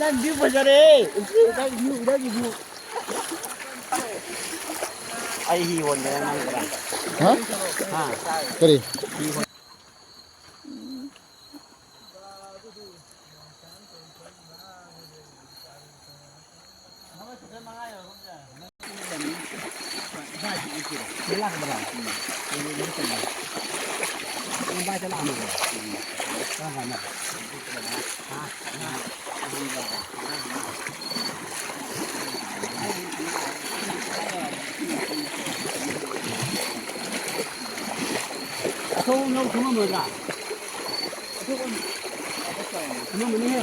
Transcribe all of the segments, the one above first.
นั่นยิ้มไปจะได้ได้ยิ้มได้ยิ้มไอฮีวนเลยนั่งกันฮะก็ดีไม่ลากไม่ได้ไม่เป็นไรมันได้จะลากเลยลากกันนะเขาน้องเขามาเมื่อไหร่เขามาเมื่อนี้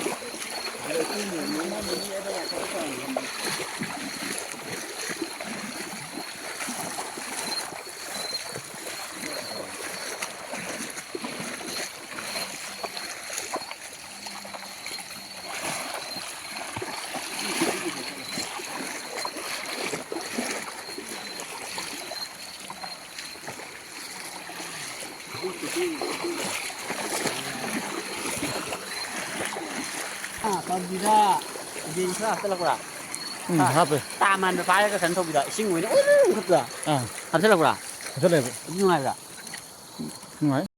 ตอนดีน่าดีน่าตลกละครับตามันฟ้าก็สันทบิดาชิงไว้เนี่ยโอ้ยครับละทำเสร็จแล้วละเท่าไหร่ยังไงละยังไง